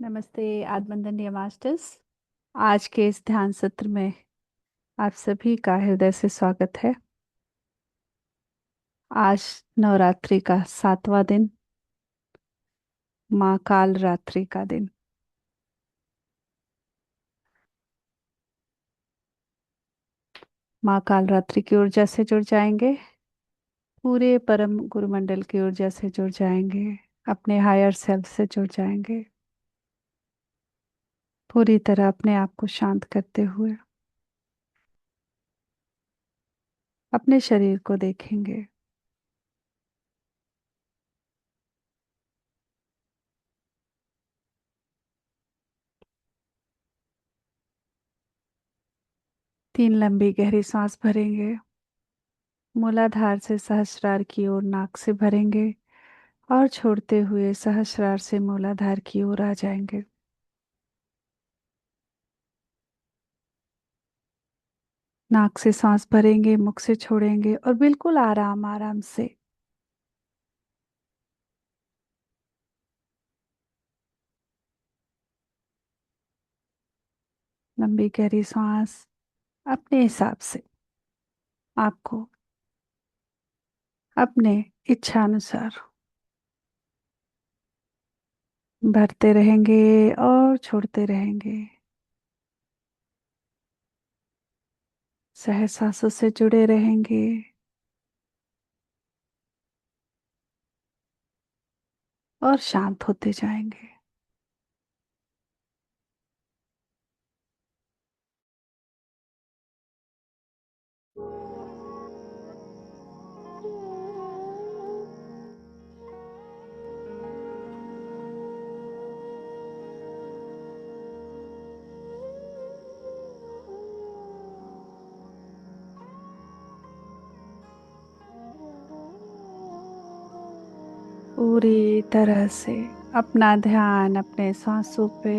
नमस्ते आत्मदंडिया मास्टर्स। आज के इस ध्यान सत्र में आप सभी का हृदय से स्वागत है। आज नवरात्रि का 7वां दिन, माँ काल रात्रि का दिन। माँ काल रात्रि की ऊर्जा से जुड़ जाएंगे, पूरे परम गुरुमंडल की ऊर्जा से जुड़ जाएंगे, अपने हायर सेल्फ से जुड़ जाएंगे, पूरी तरह अपने आप को शांत करते हुए अपने शरीर को देखेंगे। तीन लंबी गहरी सांस भरेंगे, मूलाधार से सहस्रार की ओर नाक से भरेंगे और छोड़ते हुए सहस्रार से मूलाधार की ओर आ जाएंगे। नाक से सांस भरेंगे, मुख से छोड़ेंगे और बिल्कुल आराम आराम से लंबी गहरी सांस अपने हिसाब से आपको अपने इच्छा अनुसार भरते रहेंगे और छोड़ते रहेंगे। सहज सांसों से जुड़े रहेंगे और शांत होते जाएंगे। पूरी तरह से अपना ध्यान अपने सांसों पे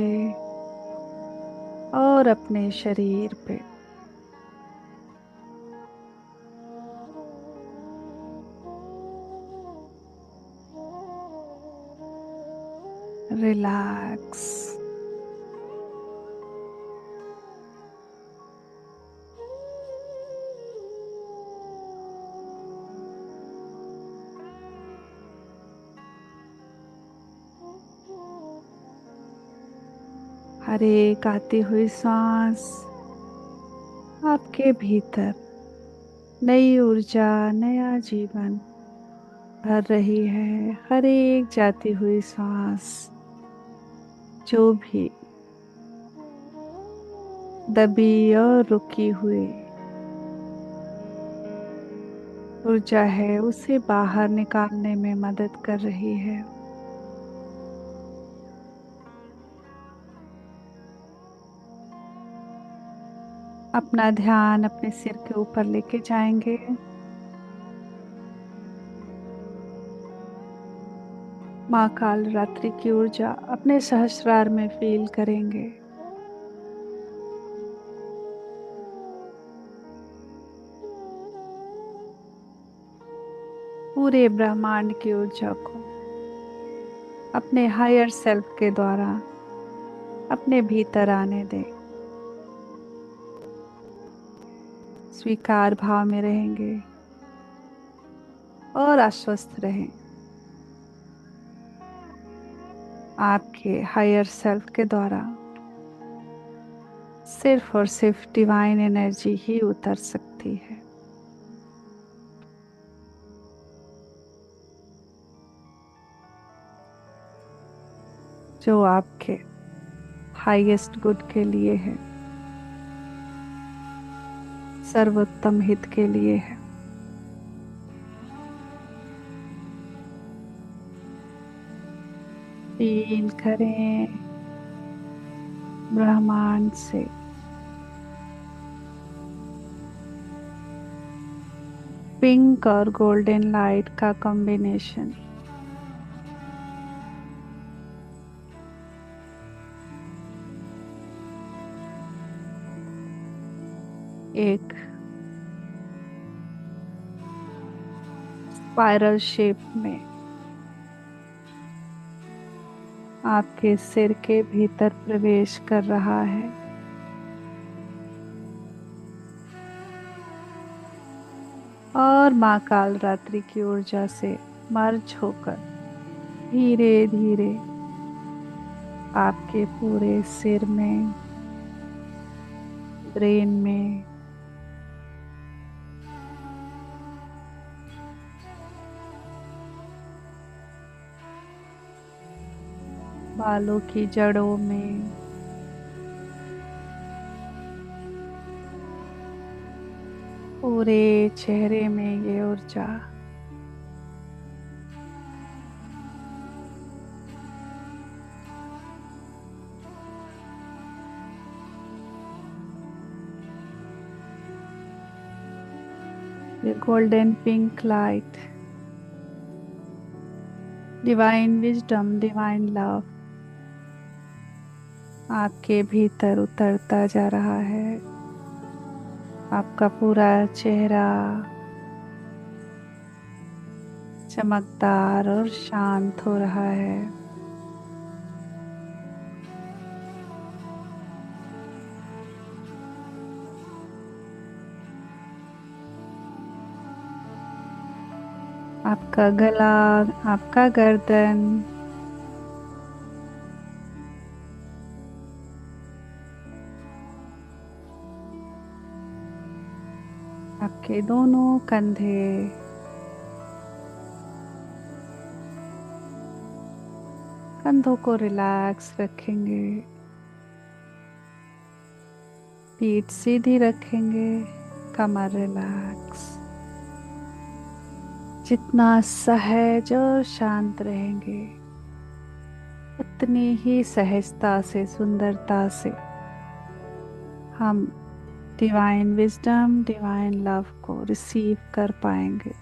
और अपने शरीर पे। रिलैक्स। हर एक आती हुई सांस आपके भीतर नई ऊर्जा, नया जीवन भर रही है। हर एक जाती हुई सांस जो भी दबी और रुकी हुई ऊर्जा है उसे बाहर निकालने में मदद कर रही है। अपना ध्यान अपने सिर के ऊपर लेके जाएंगे। माँ काल रात्रि की ऊर्जा अपने सहस्रार में फील करेंगे। पूरे ब्रह्मांड की ऊर्जा को अपने हायर सेल्फ के द्वारा अपने भीतर आने दें। स्वीकार भाव में रहेंगे और आश्वस्त रहें। आपके हायर सेल्फ के द्वारा सिर्फ और सिर्फ डिवाइन एनर्जी ही उतर सकती है, जो आपके हाईएस्ट गुड के लिए है, सर्वोत्तम हित के लिए है। फील करें ब्रह्मांड से पिंक और गोल्डन लाइट का कॉम्बिनेशन। एक स्पाइरल शेप में आपके सिर के भीतर प्रवेश कर रहा है। और माँ काल रात्रि की ऊर्जा से मर्ज होकर धीरे धीरे आपके पूरे सिर में, ब्रेन में, बालों की जड़ों में, पूरे चेहरे में ये ऊर्जा ये golden pink light, divine wisdom, divine love आपके भीतर उतरता जा रहा है। आपका पूरा चेहरा चमकदार और शांत हो रहा है। आपका गला, आपका गर्दन, आपके दोनों कंधे, कंधों को रिलैक्स रखेंगे, पीठ सीधी रखेंगे, कमर रिलैक्स। जितना सहज और शांत रहेंगे उतनी ही सहजता से, सुंदरता से हम डिवाइन विजडम, डिवाइन लव को रिसीव कर पाएंगे।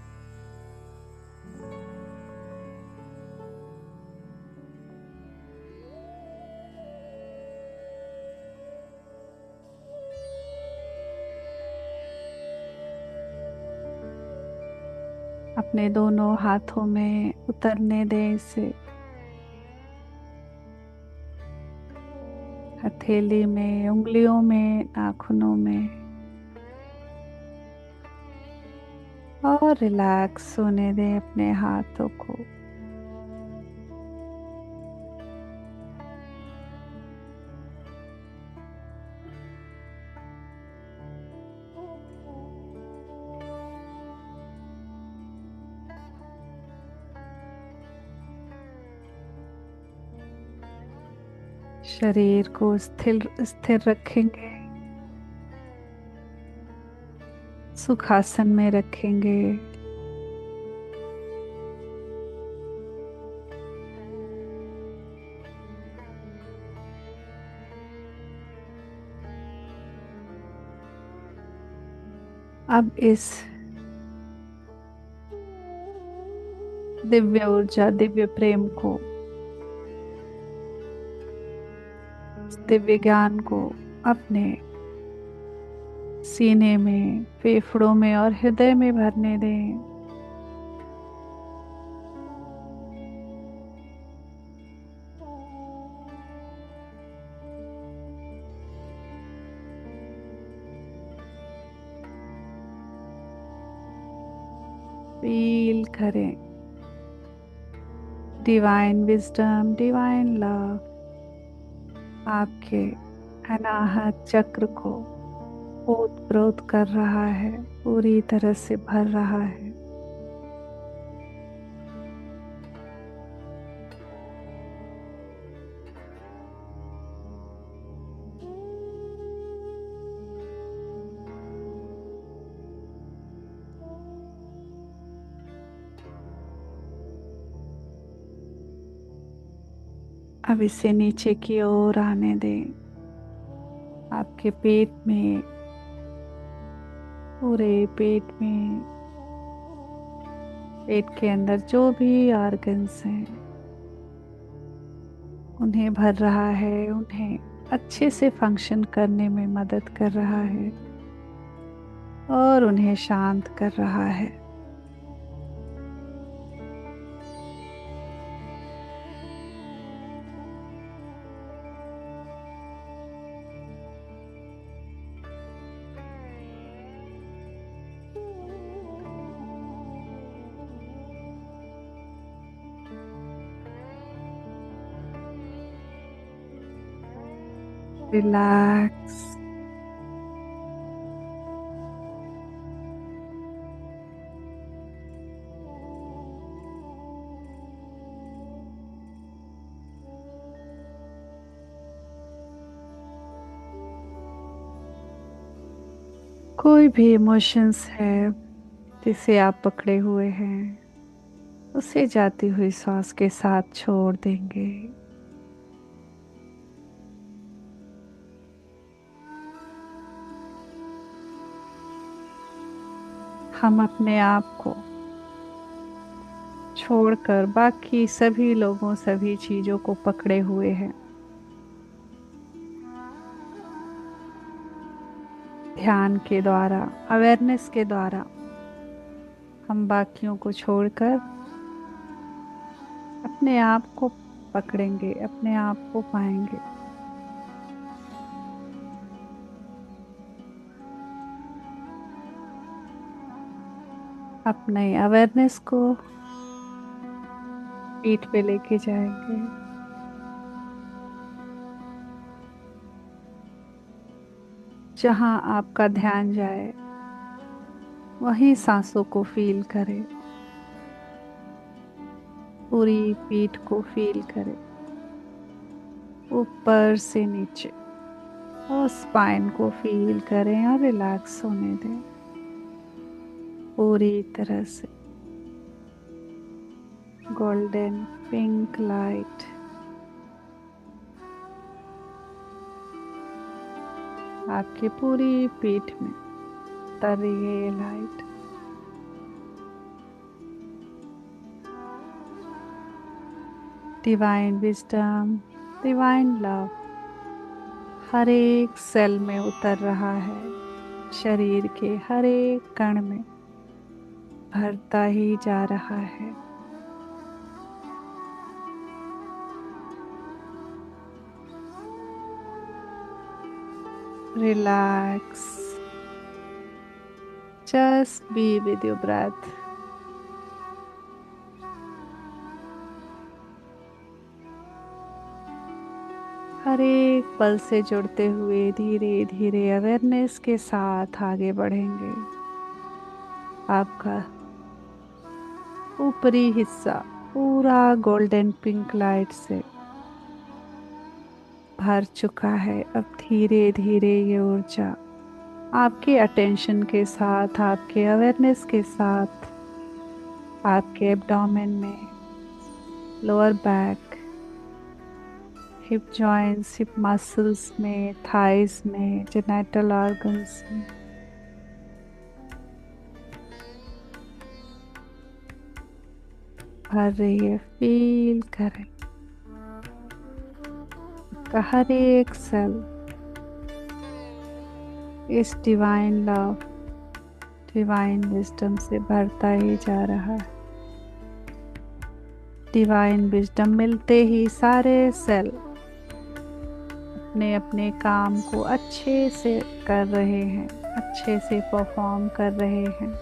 अपने दोनों हाथों में उतरने दें इसे, हथेली में, उंगलियों में, नाखूनों में, और रिलैक्स होने दें अपने हाथों को। शरीर को स्थिर स्थिर रखेंगे, सुखासन में रखेंगे। अब इस दिव्य ऊर्जा, दिव्य प्रेम को, इस दिव्य ज्ञान को अपने सीने में, फेफड़ों में और हृदय में भरने दें। फील करें डिवाइन विजडम, डिवाइन लव आपके अनाहत चक्र को ओतप्रोत कर रहा है, पूरी तरह से भर रहा है। अब इसे नीचे की ओर आने दें। आपके पेट में, पूरे पेट में, पेट के अंदर जो भी ऑर्गन्स हैं उन्हें भर रहा है, उन्हें अच्छे से फंक्शन करने में मदद कर रहा है और उन्हें शांत कर रहा है। रिलैक्स। कोई भी इमोशंस है जिसे आप पकड़े हुए हैं, उसे जाती हुई सांस के साथ छोड़ देंगे। हम अपने आप को छोड़कर बाकी सभी लोगों सभी चीजों को पकड़े हुए हैं। ध्यान के द्वारा, अवेयरनेस के द्वारा हम बाकियों को छोड़कर अपने आप को पकड़ेंगे, अपने आप को पाएंगे। अपने अवेयरनेस को पीठ पे लेके जाएंगे। जहां आपका ध्यान जाए वहीं सांसों को फील करें। पूरी पीठ को फील करें, ऊपर से नीचे, और स्पाइन को फील करें और रिलैक्स होने दें पूरी तरह से। गोल्डन पिंक लाइट आपकी पूरी पीठ में उतर रही है, ये light. Divine wisdom, divine love हर एक सेल में उतर रहा है, शरीर के हर एक कण में भरता ही जा रहा है। Relax, just be with your breath. हर एक पल से जुड़ते हुए धीरे धीरे अवेयरनेस के साथ आगे बढ़ेंगे। आपका ऊपरी हिस्सा पूरा गोल्डन पिंक लाइट से भर चुका है। अब धीरे धीरे ये ऊर्जा आपके अटेंशन के साथ, आपके अवेयरनेस के साथ, आपके एब्डोमेन में, lower back, hip joints, hip muscles में, थाइस में, जेनिटल ऑर्गन्स में भर रही है। फील करें का हर एक सेल इस डिवाइन लव, डिवाइन विजडम से भरता ही जा रहा है। डिवाइन विजडम मिलते ही सारे सेल अपने अपने काम को अच्छे से कर रहे हैं, अच्छे से परफॉर्म कर रहे हैं।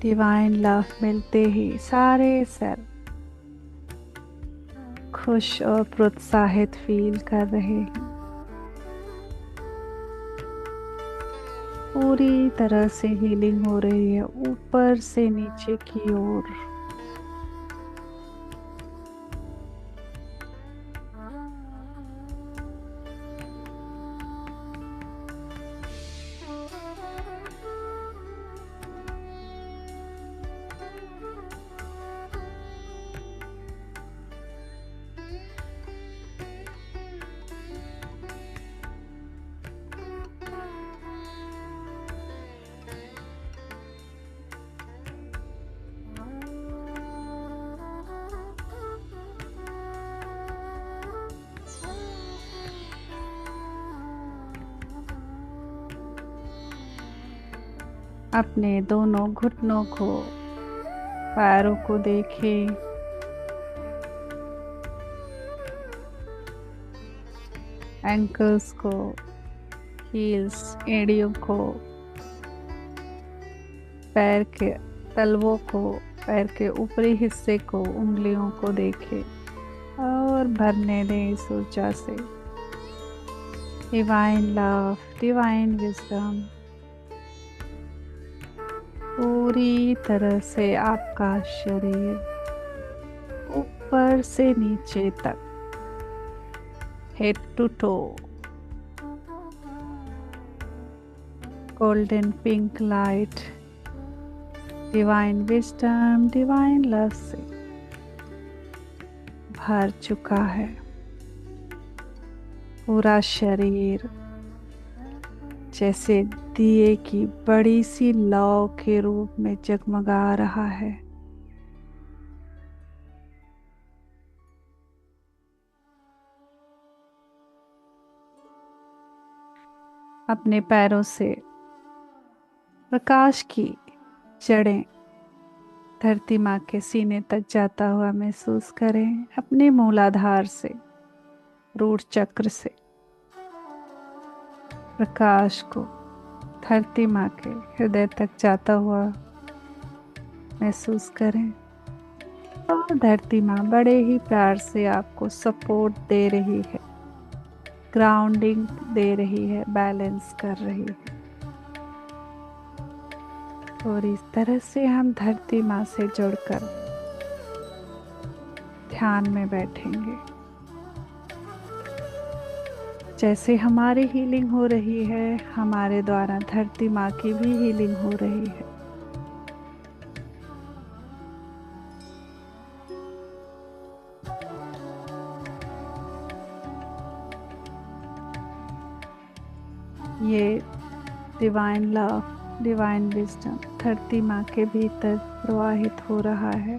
डिवाइन लव मिलते ही सारे सेल खुश और प्रोत्साहित फील कर रहे हैं। पूरी तरह से हीलिंग हो रही है ऊपर से नीचे की ओर। अपने दोनों घुटनों को, पैरों को देखें। एंकल्स को, हील्स, एड़ियों को, पैर के तलवों को, पैर के ऊपरी हिस्से को, उंगलियों को देखें। और भरने दें इस ऊर्जा से। डिवाइन लव, डिवाइन विजडम पूरी तरह से आपका शरीर ऊपर से नीचे तक, head to toe, golden pink light, divine wisdom, divine love से भर चुका है। पूरा शरीर जैसे दिए की बड़ी सी लौ के रूप में जगमगा रहा है। अपने पैरों से प्रकाश की जड़ें धरती माँ के सीने तक जाता हुआ महसूस करें। अपने मूलाधार से, रूट चक्र से प्रकाश को धरती माँ के हृदय तक जाता हुआ महसूस करें। और धरती माँ बड़े ही प्यार से आपको सपोर्ट दे रही है, ग्राउंडिंग दे रही है, बैलेंस कर रही है। और इस तरह से हम धरती माँ से जुड़कर ध्यान में बैठेंगे। जैसे हमारी हीलिंग हो रही है, हमारे द्वारा धरती माँ की भी हीलिंग हो रही है। ये डिवाइन लव, डिवाइन विजडम धरती माँ के भीतर प्रवाहित हो रहा है।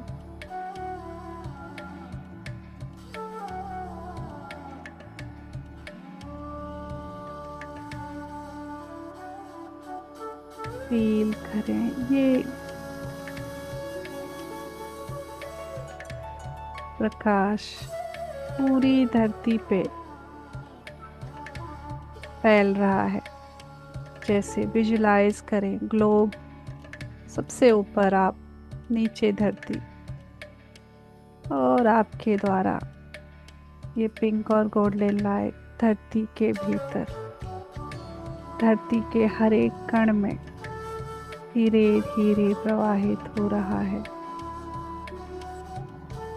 फील करें ये प्रकाश पूरी धरती पे फैल रहा है। जैसे विजुलाइज करें ग्लोब, सबसे ऊपर आप, नीचे धरती, और आपके द्वारा ये पिंक और गोल्डन लाइट धरती के भीतर, धरती के हर एक कण में धीरे धीरे प्रवाहित हो रहा है।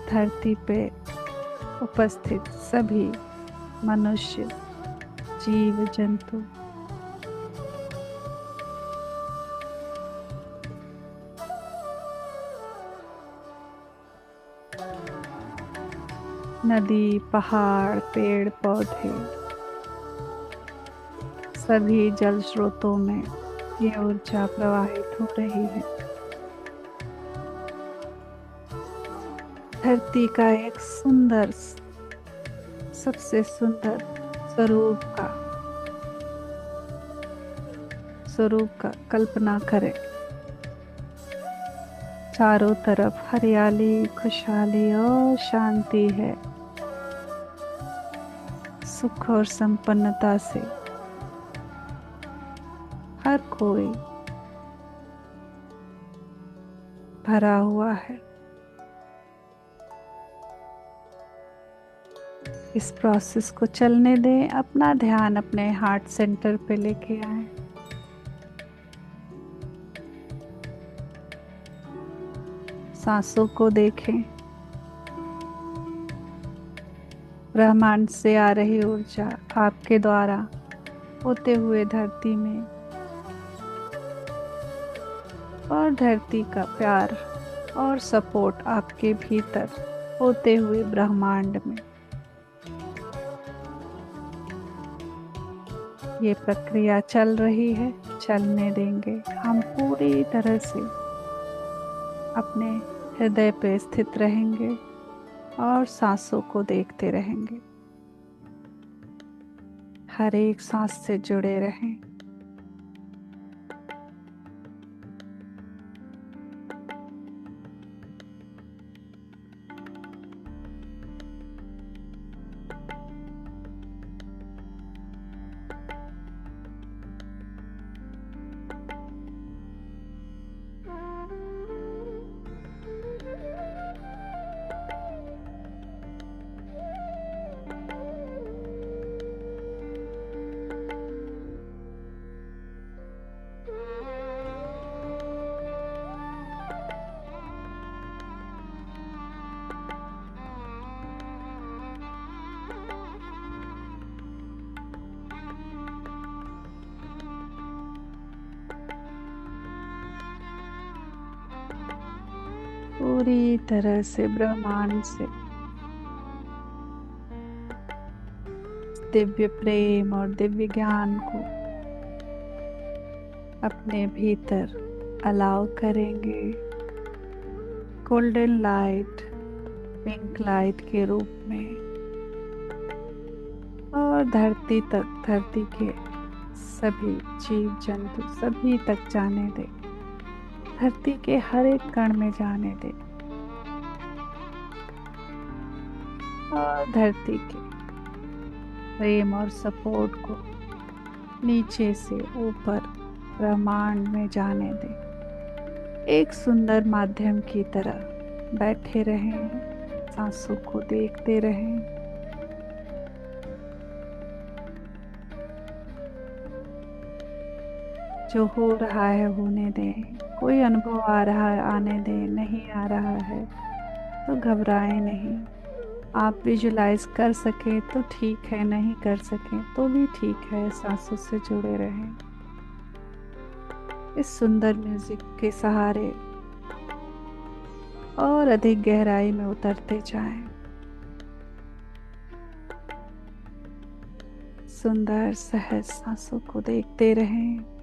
धरती पे उपस्थित सभी मनुष्य, जीव जंतु नदी, पहाड़, पेड़ पौधे, सभी जल स्रोतों में ये ऊर्जा प्रवाहित हो रही है। धरती का एक सुंदर, सबसे सुंदर स्वरूप का कल्पना करें। चारों तरफ हरियाली, खुशहाली और शांति है। सुख और संपन्नता से हर कोई भरा हुआ है। इस प्रोसेस को चलने दें। अपना ध्यान अपने हार्ट सेंटर पे लेके आए। सांसों को देखें। ब्रह्मांड से आ रही ऊर्जा आपके द्वारा होते हुए धरती में, और धरती का प्यार और सपोर्ट आपके भीतर होते हुए ब्रह्मांड में। ये प्रक्रिया चल रही है, चलने देंगे। हम पूरी तरह से अपने हृदय पे स्थित रहेंगे और सांसों को देखते रहेंगे। हर एक सांस से जुड़े रहें। पूरी तरह से ब्रह्मांड से दिव्य प्रेम और दिव्य ज्ञान को अपने भीतर अलाउ करेंगे। गोल्डन लाइट, पिंक लाइट के रूप में, और धरती तक, धरती के सभी जीव जंतु सभी तक जाने दे। धरती के हर एक कण में जाने दे, और धरती के प्रेम और सपोर्ट को नीचे से ऊपर ब्रह्मांड में जाने दे। एक सुंदर माध्यम की तरह बैठे रहें, सांसों को देखते रहें। जो हो रहा है होने दें। कोई अनुभव आ रहा है आने दें, नहीं आ रहा है तो घबराएं नहीं। आप विजुलाइज कर सके तो ठीक है, नहीं कर सके तो भी ठीक है। सांसों से जुड़े रहें, इस सुंदर म्यूजिक के सहारे और अधिक गहराई में उतरते जाएं। सुंदर सहज सांसों को देखते रहें।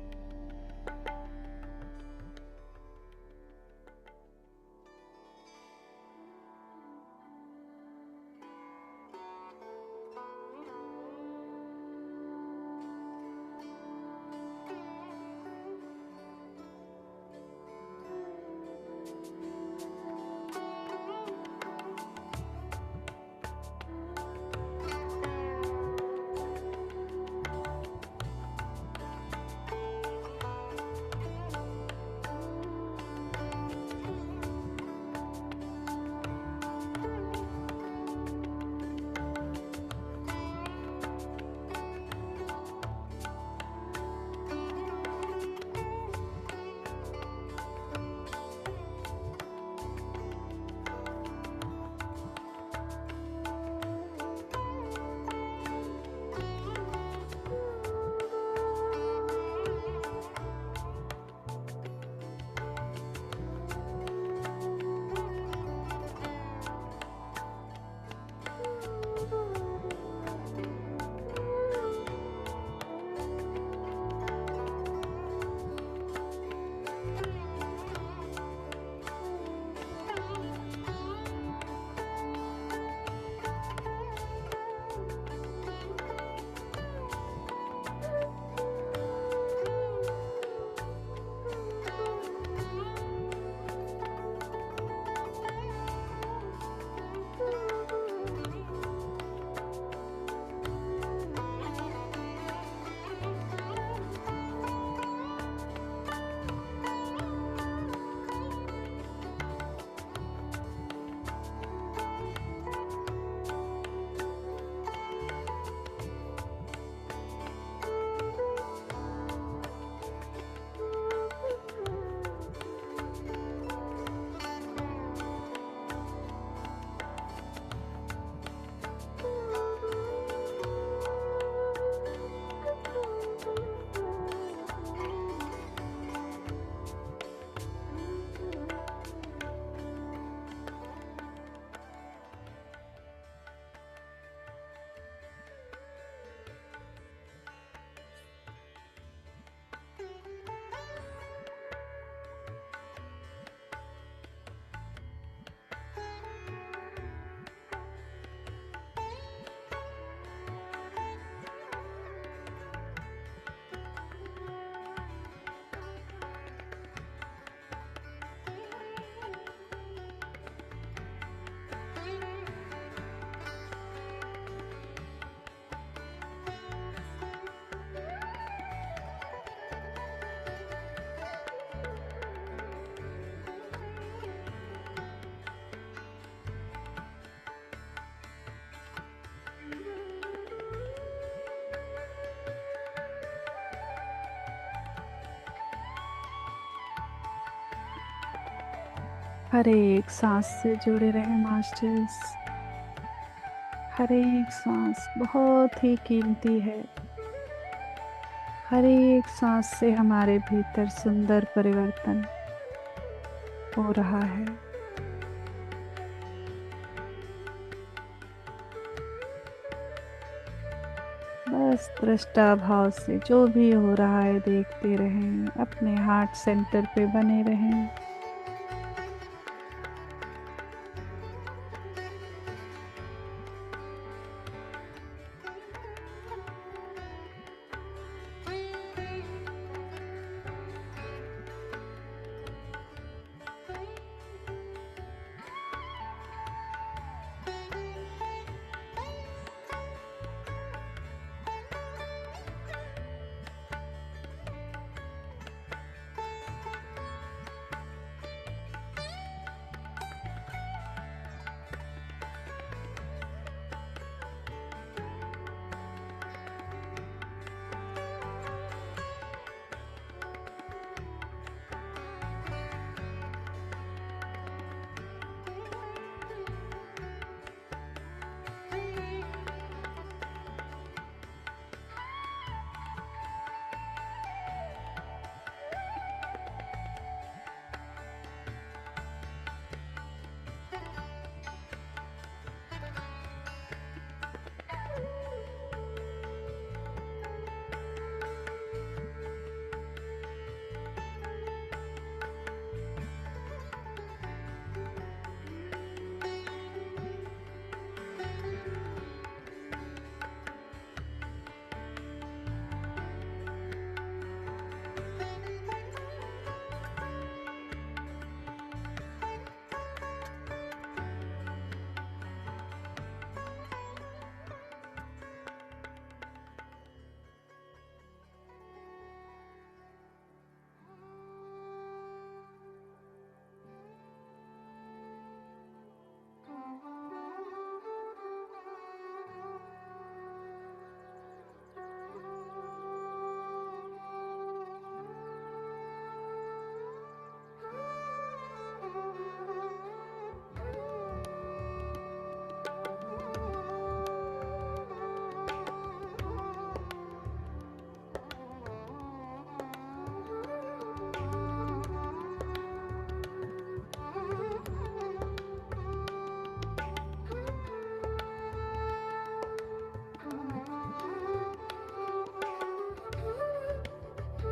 हर एक सांस से जुड़े रहे मास्टर्स। हर एक सांस बहुत ही कीमती है। हर एक सांस से हमारे भीतर सुंदर परिवर्तन हो रहा है। बस दृष्टा भाव से जो भी हो रहा है देखते रहें, अपने हार्ट सेंटर पे बने रहें।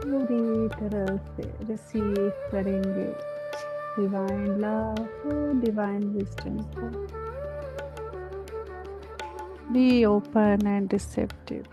पूरी तरह से रिसीव करेंगे डिवाइन लव को, डिवाइन विजडम को। Be open and receptive.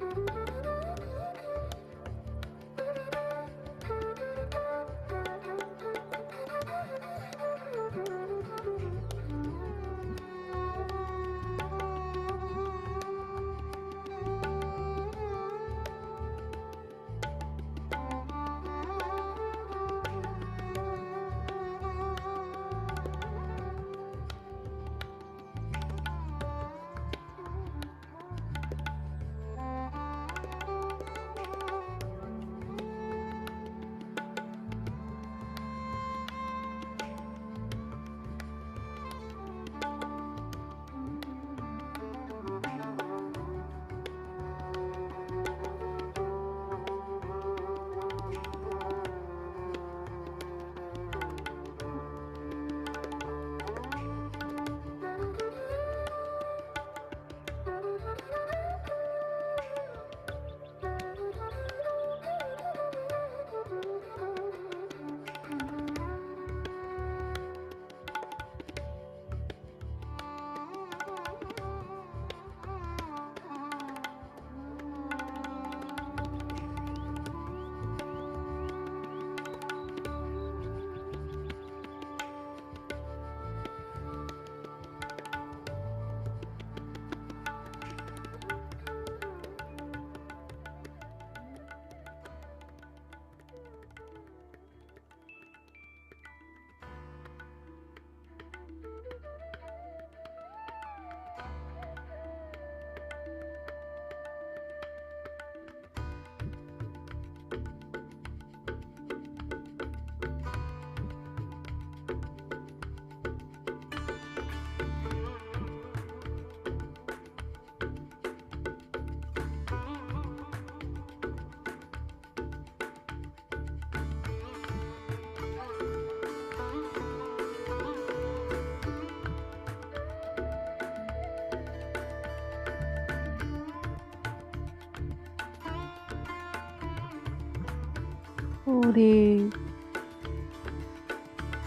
पूरे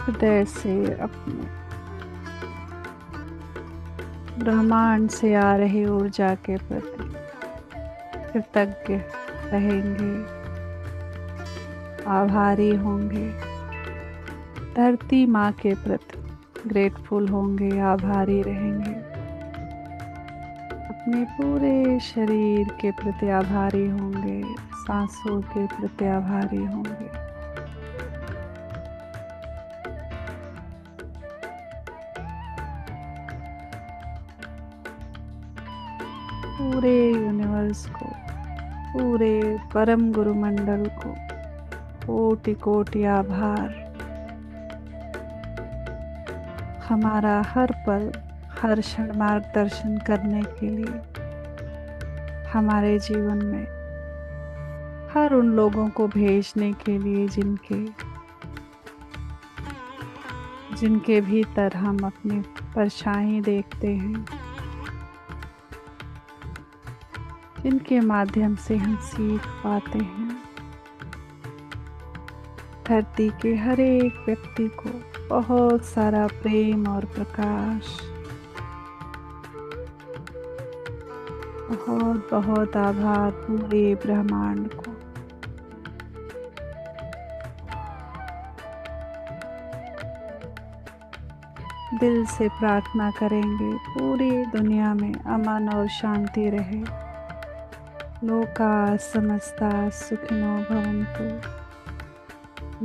हृदय से अपने ब्रह्मांड से आ रही ऊर्जा के प्रति कृतज्ञ रहेंगे, आभारी होंगे। धरती माँ के प्रति ग्रेटफुल होंगे, आभारी रहेंगे। अपने पूरे शरीर के प्रति आभारी होंगे, सांसों के प्रति आभारी होंगे। पूरे यूनिवर्स को, पूरे परम गुरु मंडल को कोटि कोटि आभार। हमारा हर पल हर क्षण मार्गदर्शन करने के लिए, हमारे जीवन में हर उन लोगों को भेजने के लिए जिनके भीतर हम अपनी परछाई देखते हैं, जिनके माध्यम से हम सीख पाते हैं। धरती के हर एक व्यक्ति को बहुत सारा प्रेम और प्रकाश, बहुत बहुत आभार पूरे ब्रह्मांड को। दिल से प्रार्थना करेंगे पूरी दुनिया में अमन और शांति रहे। लोका समस्ता सुखिनो भवन्तु,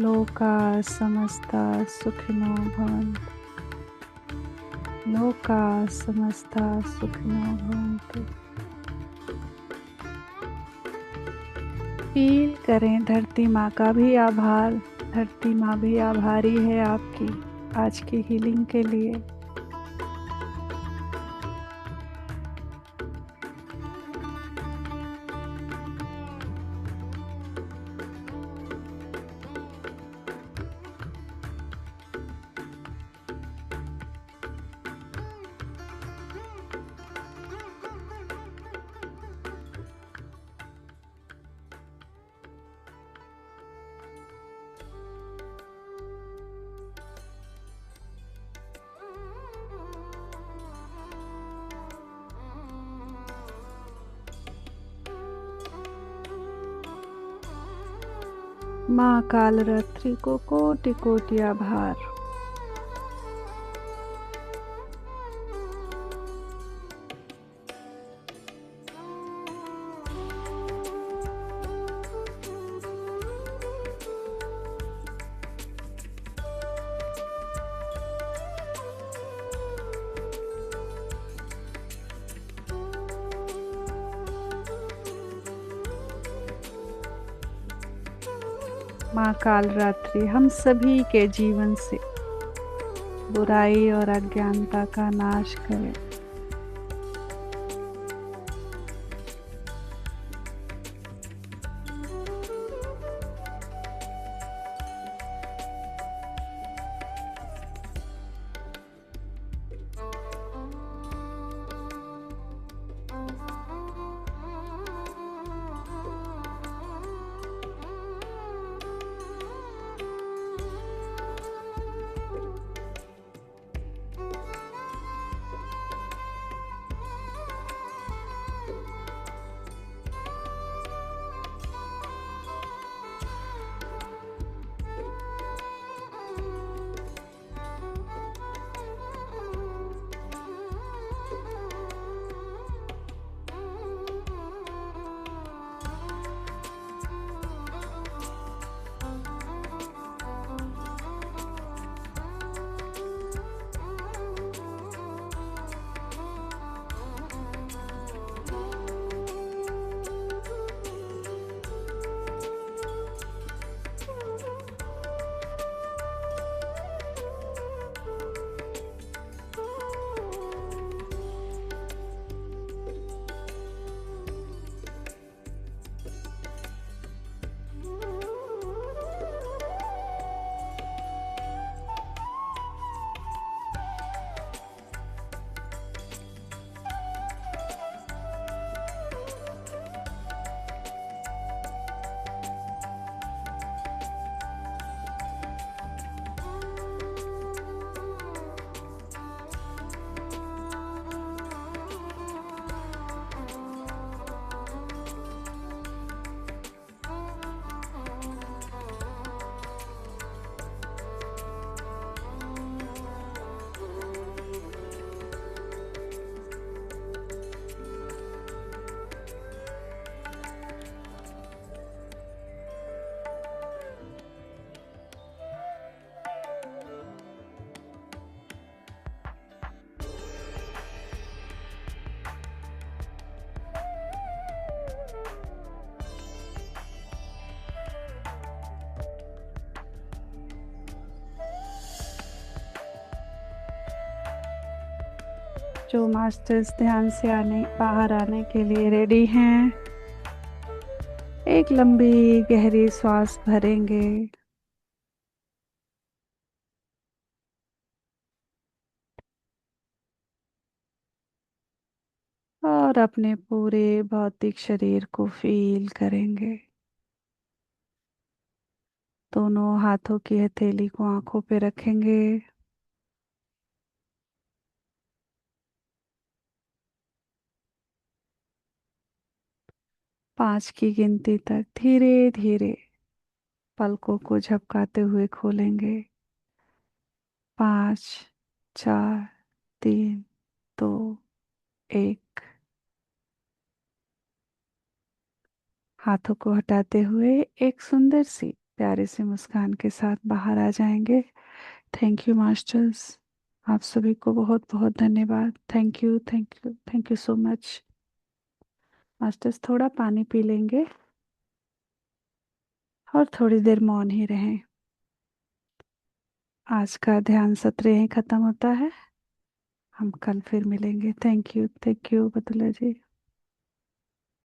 लोका समस्ता सुखिनो भवन्तु, लोका समस्ता सुखिनो भवन्तु। फील करें धरती माँ का भी आभार। धरती माँ भी आभारी है आपकी आज की हीलिंग के लिए। माँ कालरात्रि को कोटि कोटि आभार। माँ कालरात्रि हम सभी के जीवन से बुराई और अज्ञानता का नाश करे। जो मास्टर्स ध्यान से आने बाहर आने के लिए रेडी हैं, एक लंबी गहरी सांस भरेंगे और अपने पूरे भौतिक शरीर को फील करेंगे। दोनों हाथों की हथेली को आंखों पे रखेंगे। 5 की गिनती तक धीरे धीरे पलकों को झपकाते हुए खोलेंगे। 5, 4, 3, 2, 1। हाथों को हटाते हुए एक सुंदर सी प्यारी सी मुस्कान के साथ बाहर आ जाएंगे। Thank you masters. आप सभी को बहुत बहुत धन्यवाद। Thank you, thank you, thank you so much. Masters थोड़ा पानी पी लेंगे और थोड़ी देर मौन ही रहें। आज का ध्यान सत्र यहीं खत्म होता है। हम कल फिर मिलेंगे। Thank you, thank you Batula ji.